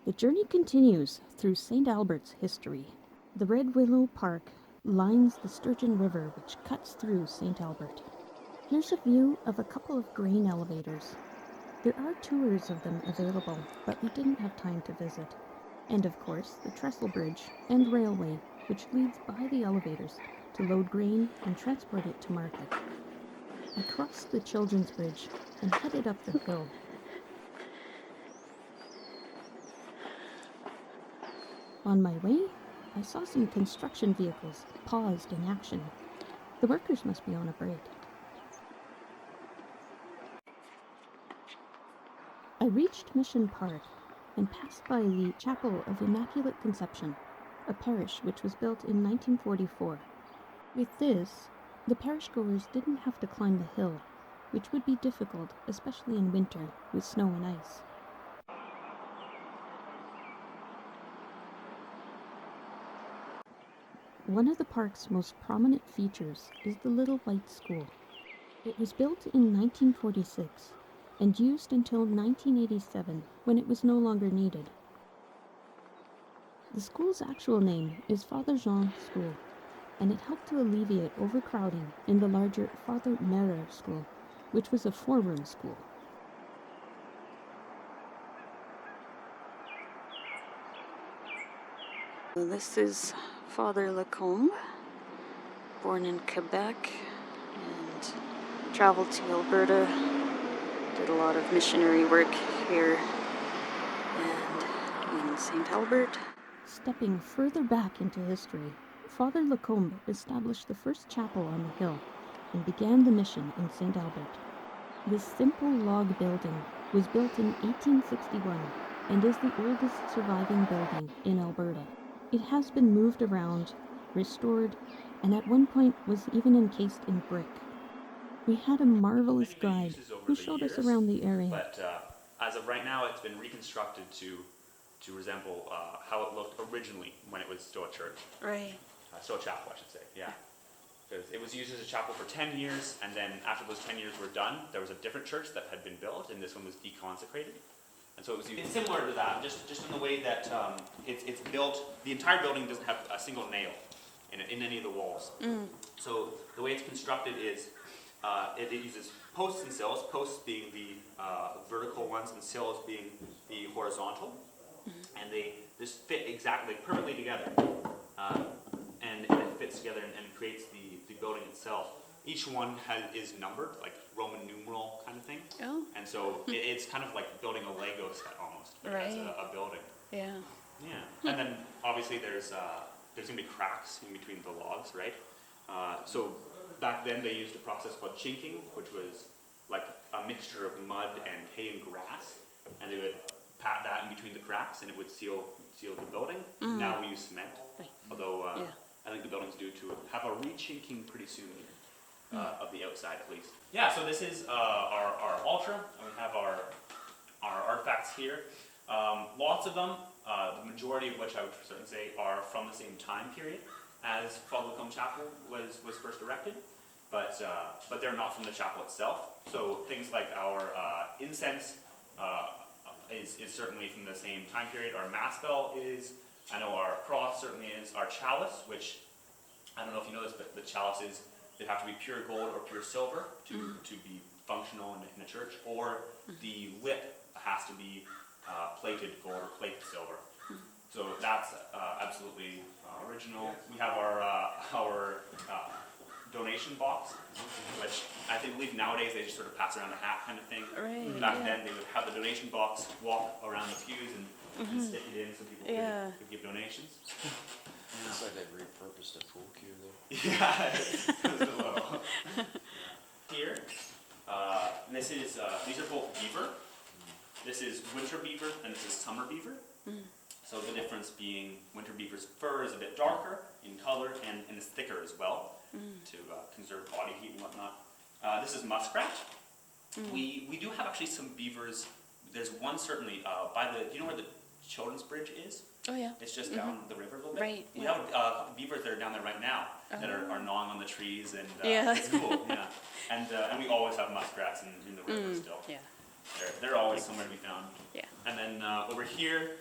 The journey continues through St. Albert's history. The Red Willow Park lines the Sturgeon River, which cuts through St. Albert. Here's a view of a couple of grain elevators. There are tours of them available, but we didn't have time to visit. And of course, the trestle bridge and railway, which leads by the elevators to load grain and transport it to market. I crossed the Children's Bridge and headed up the hill. On my way, I saw some construction vehicles paused in action. The workers must be on a break. I reached Mission Park and passed by the Chapel of Immaculate Conception, a parish which was built in 1944. With this, the parishgoers didn't have to climb the hill, which would be difficult, especially in winter with snow and ice. One of the park's most prominent features is the Little White School. It was built in 1946 and used until 1987, when it was no longer needed. The school's actual name is Father Jean School, and it helped to alleviate overcrowding in the larger Father Merer School, which was a 4-room school. This is Father Lacombe, born in Quebec and traveled to Alberta, did a lot of missionary work here and in St. Albert. Stepping further back into history, Father Lacombe established the first chapel on the hill and began the mission in St. Albert. This simple log building was built in 1861 and is the oldest surviving building in Alberta. It has been moved around, restored, and at one point was even encased in brick. We had a marvelous guide who showed us around the area. But as of right now, it's been reconstructed to resemble how it looked originally when it was still a church. Right. Still a chapel, I should say, yeah. Because it was used as a chapel for 10 years, and then after those 10 years were done, there was a different church that had been built, and this one was deconsecrated. And so it was used. It's similar to that, just in the way that it's built. The entire building doesn't have a single nail in any of the walls. So the way it's constructed is it uses posts and sills, posts being the vertical ones and sills being the horizontal. And they just fit exactly, perfectly together. And it fits together and creates the building itself. Each one is numbered, like Roman numeral kind of thing. Oh. And so it's kind of like building a Lego set almost, as a building. Yeah. Yeah. And then obviously there's gonna be cracks in between the logs, right? So back then they used a process called chinking, which was like a mixture of mud and hay and grass, and they would pat that in between the cracks, and it would seal the building. Now we use cement, although I think the building's due to have a re-chinking pretty soon here, of the outside at least. Yeah, so this is our altar, and we have our artifacts here. Lots of them, the majority of which I would certainly say are from the same time period as Father Lacombe Chapel was first erected, but they're not from the chapel itself. So things like our incense is certainly from the same time period. Our mass bell is. I know our cross certainly is. Our chalice, which I don't know if you know this, but the chalices, they have to be pure gold or pure silver to be functional in a church, or the lip has to be plated gold or plated silver. So that's absolutely original. We have our donation box, which I believe nowadays they just sort of pass around a hat kind of thing. Right. Back then they would have the donation box, walk around the pews and stick it in so people could give donations. It's like they've repurposed a pool cue though. Yeah, it was a little. Here, this is these are both beaver. This is winter beaver and this is summer beaver. So the difference being winter beaver's fur is a bit darker in color and it's thicker as well to conserve body heat and whatnot. This is muskrat. We do have actually some beavers. There's one certainly by the. Do you know where the Children's Bridge is? Oh yeah. It's just down the river a little bit. Right. We have a couple beavers that are down there right now that are gnawing on the trees and Yeah. it's cool. Yeah. And we always have muskrats in the river still. Yeah. They're always somewhere to be found. Yeah. And then over here,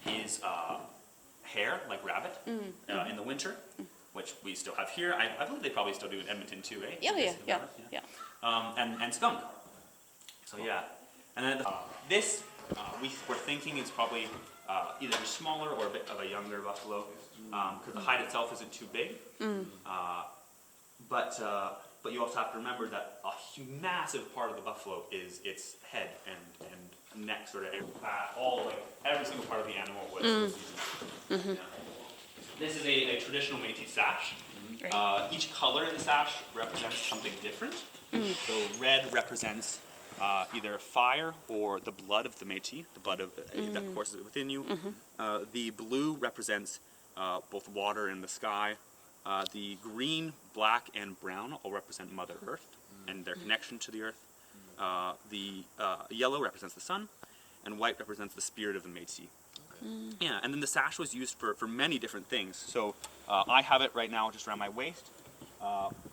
is hare, like rabbit, in the winter, which we still have here. I believe they probably still do in Edmonton too, eh? Yeah. And skunk. So yeah, and then this we're thinking is probably either smaller or a bit of a younger buffalo, because the hide itself isn't too big. But you also have to remember that a massive part of the buffalo is its head and neck, sort of every single part of the animal was used. Yeah. This is a traditional Métis sash. Right. Each color in the sash represents something different. So red represents either fire or the blood of the Métis, the blood of that courses within you. The blue represents both water and the sky. The green, black, and brown all represent Mother Earth and their connection to the earth. The yellow represents the sun, and white represents the spirit of the Métis. Yeah, and then the sash was used for many different things. So I have it right now just around my waist.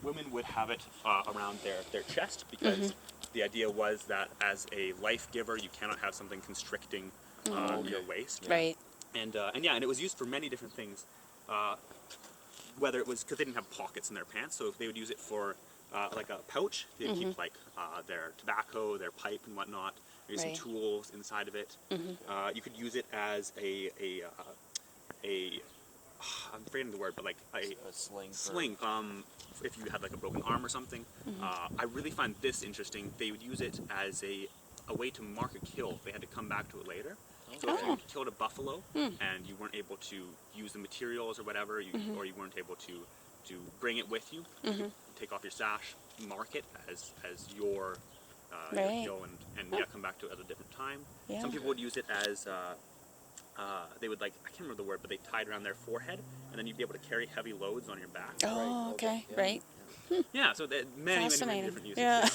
Women would have it around their chest, because the idea was that as a life giver, you cannot have something constricting your waist. Right. And it was used for many different things. Whether it was because they didn't have pockets in their pants, so if they would use it for like a pouch, they'd keep like their tobacco, their pipe, and whatnot. Maybe Right. some tools inside of it. You could use it as I'm forgetting the word, but like a sling. sling. If you had like a broken arm or something. I really find this interesting. They would use it as a way to mark a kill. They had to come back to it later. So if you killed a buffalo and you weren't able to use the materials or whatever, or you weren't able to bring it with you, you could take off your sash, mark it as your Right. kill, and come back to it at a different time. Yeah. Some people would use it as they would, like, I can't remember the word, but they tied around their forehead, and then you'd be able to carry heavy loads on your back. Oh, okay. Yeah. Right. Yeah, so there many Fascinating. different uses. Yeah.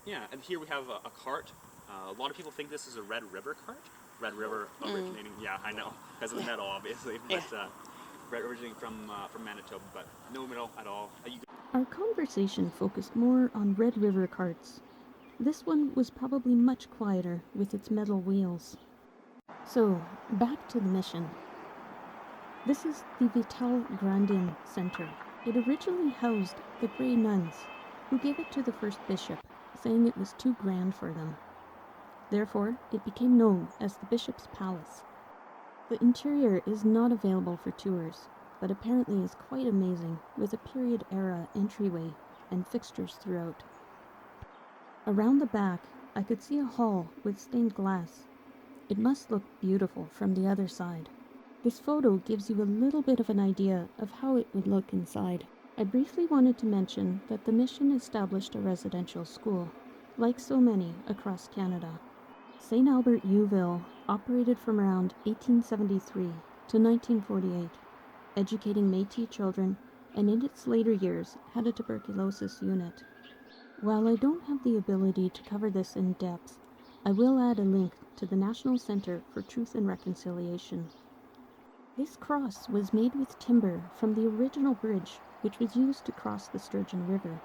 Yeah, and here we have a cart. A lot of people think this is a Red River cart. Red River originating, yeah, I know, because of the metal, obviously, but originating from Manitoba, but no metal at all. Our conversation focused more on Red River carts. This one was probably much quieter with its metal wheels. So, back to the mission. This is the Vital Grandin Center. It originally housed the Grey Nuns, who gave it to the first bishop, saying it was too grand for them. Therefore, it became known as the Bishop's Palace. The interior is not available for tours, but apparently is quite amazing, with a period-era entryway and fixtures throughout. Around the back, I could see a hall with stained glass. It must look beautiful from the other side. This photo gives you a little bit of an idea of how it would look inside. I briefly wanted to mention that the mission established a residential school, like so many across Canada. St. Albert U-Ville operated from around 1873 to 1948, educating Métis children, and in its later years had a tuberculosis unit. While I don't have the ability to cover this in depth, I will add a link to the National Center for Truth and Reconciliation. This cross was made with timber from the original bridge, which was used to cross the Sturgeon River,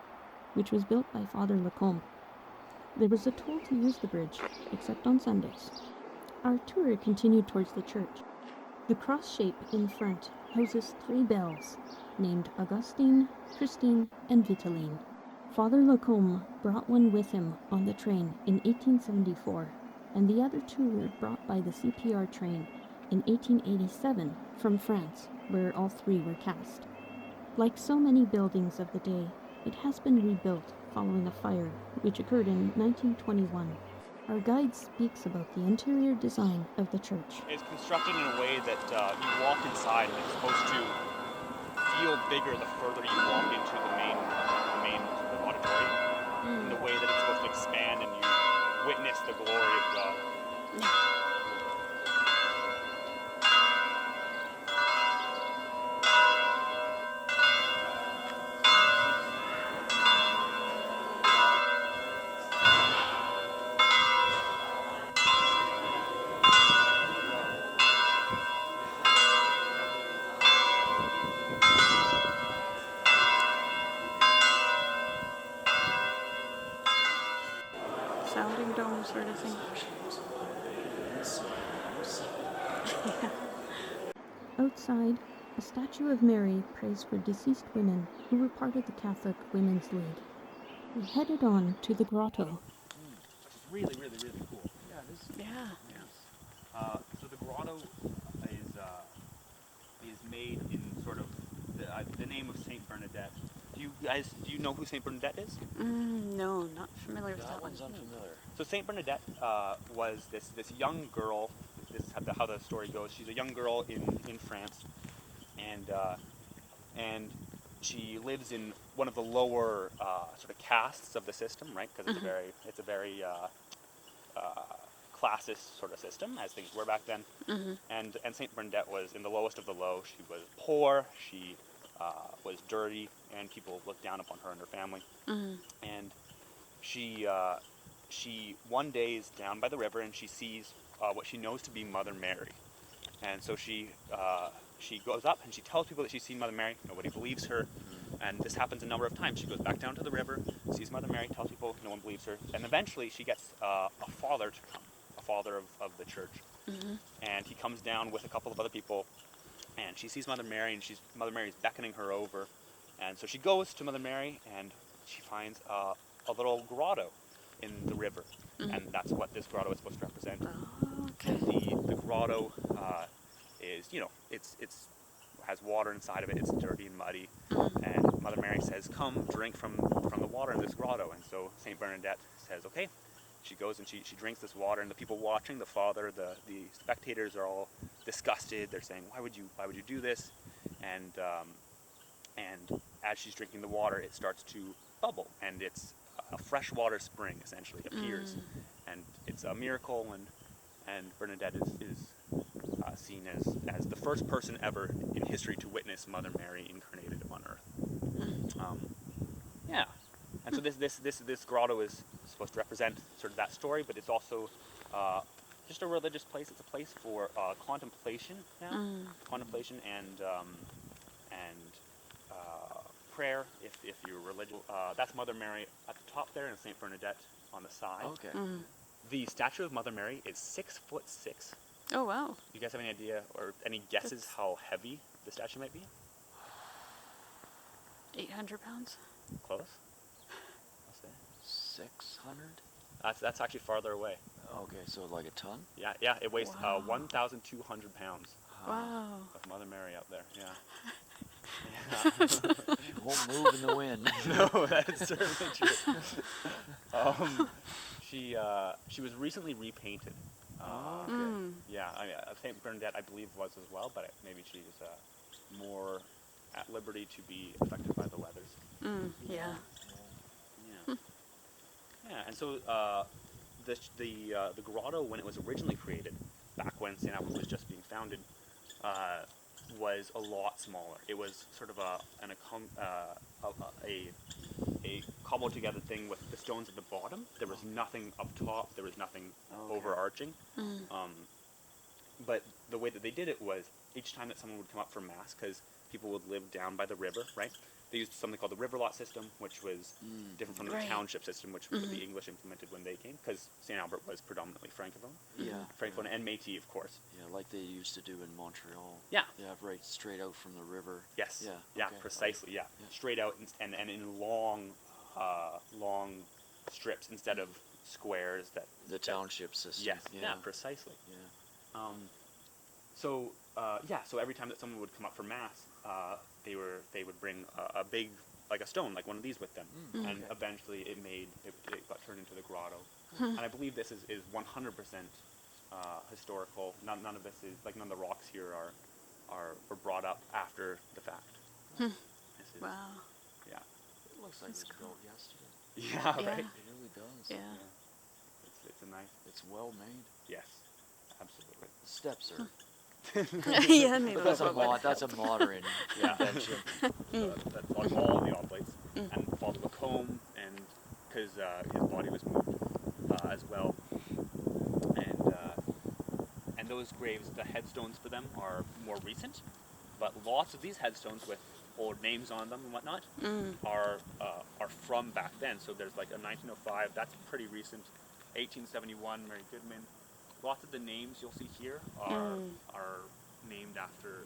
which was built by Father Lacombe. There was a toll to use the bridge, except on Sundays. Our tour continued towards the church. The cross shape in front houses 3 bells, named Augustine, Christine, and Vitaline. Father Lacombe brought one with him on the train in 1874, and the other 2 were brought by the CPR train in 1887 from France, where all 3 were cast. Like so many buildings of the day, it has been rebuilt following a fire, which occurred in 1921. Our guide speaks about the interior design of the church. It's constructed in a way that you walk inside and it's supposed to feel bigger the further you walk into the main auditorium. In the way that it's supposed to expand and you witness the glory of God. Sounding dome sort of thing. Outside, a statue of Mary prays for deceased women who were part of the Catholic Women's League. We headed on to the grotto. Really, really, really cool. Yeah, this is Yeah. nice. So the grotto is made in sort of the name of Saint Bernadette. Do you know who Saint Bernadette is? No, not familiar with That that one. one's unfamiliar. So Saint Bernadette was this young girl. This is how the story goes. She's a young girl in France, and she lives in one of the lower sort of castes of the system, right? Because it's a very classist sort of system as things were back then. And Saint Bernadette was in the lowest of the low. She was poor. She was dirty, and people looked down upon her and her family. And she one day is down by the river, and she sees what she knows to be Mother Mary. And so she goes up and she tells people that she's seen Mother Mary. Nobody believes her, and this happens a number of times. She goes back down to the river, sees Mother Mary, tells people, no one believes her, and eventually she gets a father to come, a father of the church. And he comes down with a couple of other people, and she sees Mother Mary, and Mother Mary's beckoning her over, and so she goes to Mother Mary, and she finds a little grotto in the river, and that's what this grotto is supposed to represent. Oh, okay. The grotto is, it's has water inside of it. It's dirty and muddy, and Mother Mary says, "Come, drink from the water in this grotto." And so Saint Bernadette says, "Okay." She goes and she drinks this water, and the people watching, the father, the spectators, are all disgusted. They're saying, "Why would you do this?" And as she's drinking the water, it starts to bubble, and it's a freshwater spring essentially appears, and it's a miracle. And Bernadette is seen as the first person ever in history to witness Mother Mary incarnated on Earth. Yeah, and so this grotto is supposed to represent sort of that story, but it's also just a religious place. It's a place for contemplation now, contemplation and prayer. If you're religious, that's Mother Mary at the top there, and Saint Bernadette on the side. Okay. The statue of Mother Mary is 6'6". Oh, wow. You guys have any idea or any guesses That's- how heavy the statue might be? 800 pounds? Close. I'll say. 600? That's actually farther away. Okay, so like a ton? Yeah. It weighs Wow. 1,200 pounds Wow. of Mother Mary out there. Yeah. She won't move in the wind. No, that's certainly true. She was recently repainted. Okay. Yeah, Saint Bernadette, I believe, was as well, but maybe she's more at liberty to be affected by the weathers. Yeah. Yeah. Yeah, and so the grotto, when it was originally created, back when St. Albert was just being founded, was a lot smaller. It was sort of a cobbled together thing with the stones at the bottom. There was nothing up top. There was nothing overarching. But the way that they did it was each time that someone would come up for mass, because people would live down by the river, right? They used something called the river lot system, which was different from the Right. township system, which the English implemented when they came, because St. Albert was predominantly Francophone. Yeah. Francophone and Métis, of course. Yeah, like they used to do in Montreal. Yeah. Yeah, right straight out from the river. Yes. Yeah. Yeah. Okay. Precisely. Yeah. Yeah. Straight out and in long strips instead of squares. The township system. Yes. Yeah. Yeah. Precisely. Yeah. So every time that someone would come up for mass, they would bring a big, like a stone, like one of these with them, and eventually it got turned into the grotto. And I believe this is 100% historical. None of this is none of the rocks here were brought up after the fact. This is, Wow. Yeah. It looks like That's it was cool. built yesterday. Yeah. Yeah. Right. It really does. Yeah. It's a nice. It's well made. Yes. Absolutely. The steps are. Yeah, maybe But that's that's what that's a modern Yeah. invention. That's on all the oblates, and Father Lacombe, and because his body was moved as well, and those graves, the headstones for them are more recent, but lots of these headstones with old names on them and whatnot are from back then. So there's like a 1905, that's pretty recent. 1871, Mary Goodman, lots of the names you'll see here are named after,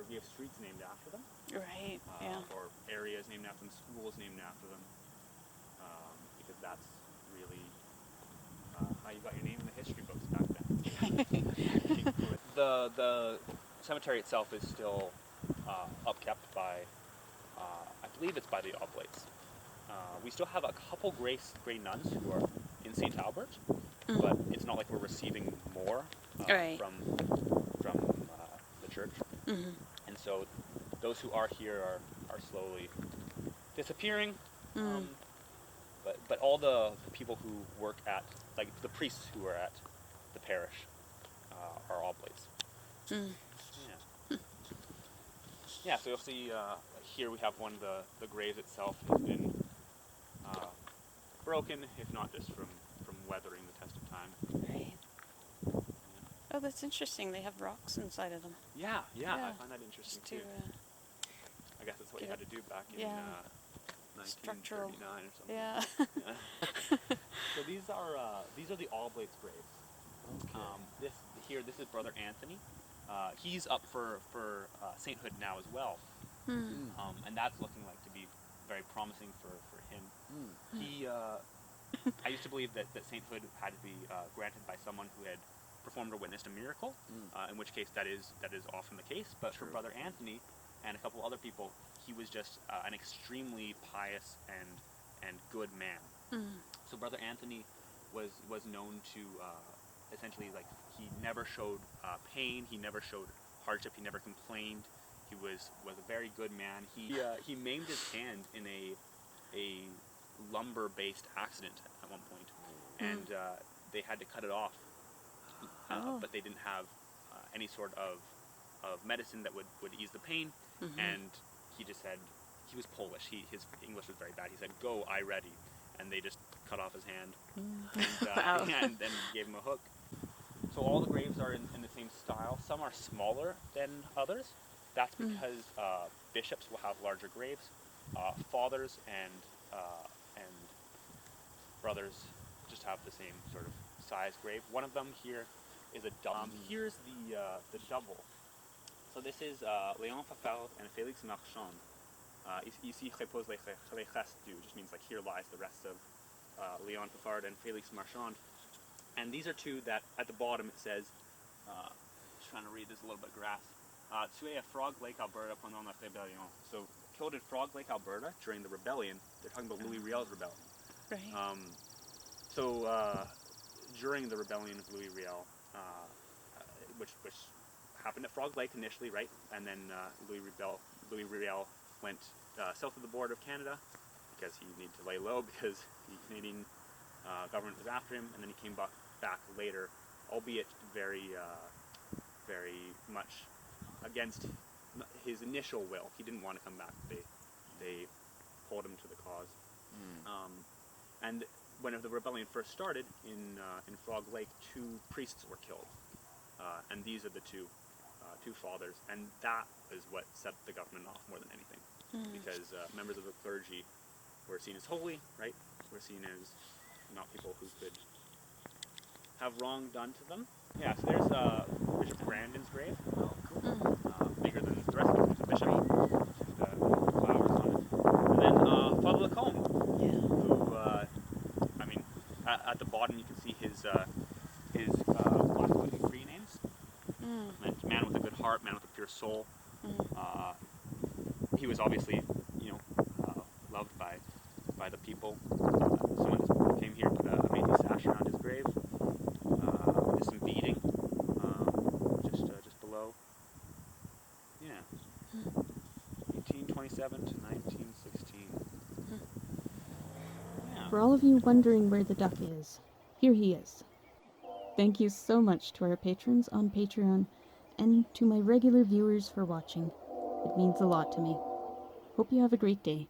we have streets named after them, Right. Yeah. or areas named after them, schools named after them, because that's really how you got your name in the history books back then. The cemetery itself is still upkept by, I believe it's by the Oblates. We still have a couple grey nuns who are in St. Albert, but it's not like we're receiving more Right. from the church. And so those who are here are slowly disappearing. But all the people who work at, like the priests who are at the parish are Oblates. Yeah. Yeah, so you'll see here we have one of the graves itself has been broken, if not just from weathering the test of time. Right. Oh, that's interesting. They have rocks inside of them. Yeah, I Yeah. find that interesting Just to too. I guess that's what you get had to do back in yeah. 1939 Structural. or something. Yeah. So these are the Oblates graves. Okay. This is Brother Anthony. He's up for sainthood now as well, and that's looking like to be very promising for him. He, I used to believe that sainthood had to be granted by someone who had performed or witnessed a miracle, in which case that is often the case. But for Brother Anthony and a couple other people, he was just an extremely pious and good man. So Brother Anthony was known to essentially, like, he never showed pain, he never showed hardship, he never complained. He was a very good man. He maimed his hand in a lumber-based accident at one point, and they had to cut it off. But they didn't have any sort of medicine that would ease the pain, and he just said, he was Polish, his English was very bad, he said, "Go, I ready," and they just cut off his hand, and then gave him a hook. So all the graves are in the same style. Some are smaller than others. That's because bishops will have larger graves. Fathers and brothers just have the same sort of size grave. One of them here is a double. Here's the shovel. So this is Léon Fafard and Félix Marchand. Ici repose les restes du, just means like here lies the rest of Léon Fafard and Félix Marchand. And these are two that at the bottom it says, just trying to read this a little bit grass, tué at Frog Lake, Alberta pendant la rébellion. So killed at Frog Lake, Alberta during the rebellion. They're talking about Louis Riel's rebellion. Right. So during the rebellion of Louis Riel, which happened at Frog Lake initially, right? And then Louis Riel went south of the border of Canada because he needed to lay low because the Canadian government was after him, and then he came back later, albeit very much against his initial will. He didn't want to come back. They pulled him to the cause. And when the rebellion first started in Frog Lake, 2 priests were killed, and these are the two fathers, and that is what set the government off more than anything, because members of the clergy were seen as holy, right? Were seen as not people who could have wrong done to them. Yeah, so there's Bishop Brandon's grave. Oh, cool. Bigger than the rest of the bishop. Just flowers on it. And then Father Lacombe, who, I mean, at the bottom you can see his Blackfoot and Cree names. Man with a good heart, man with a pure soul. He was obviously, loved by the people. Someone just came here, put a amazing sash around his grave. There's some beading just below. Yeah. 1827 to 1916. Yeah. For all of you wondering where the duck is, here he is. Thank you so much to our patrons on Patreon, and to my regular viewers for watching. It means a lot to me. Hope you have a great day.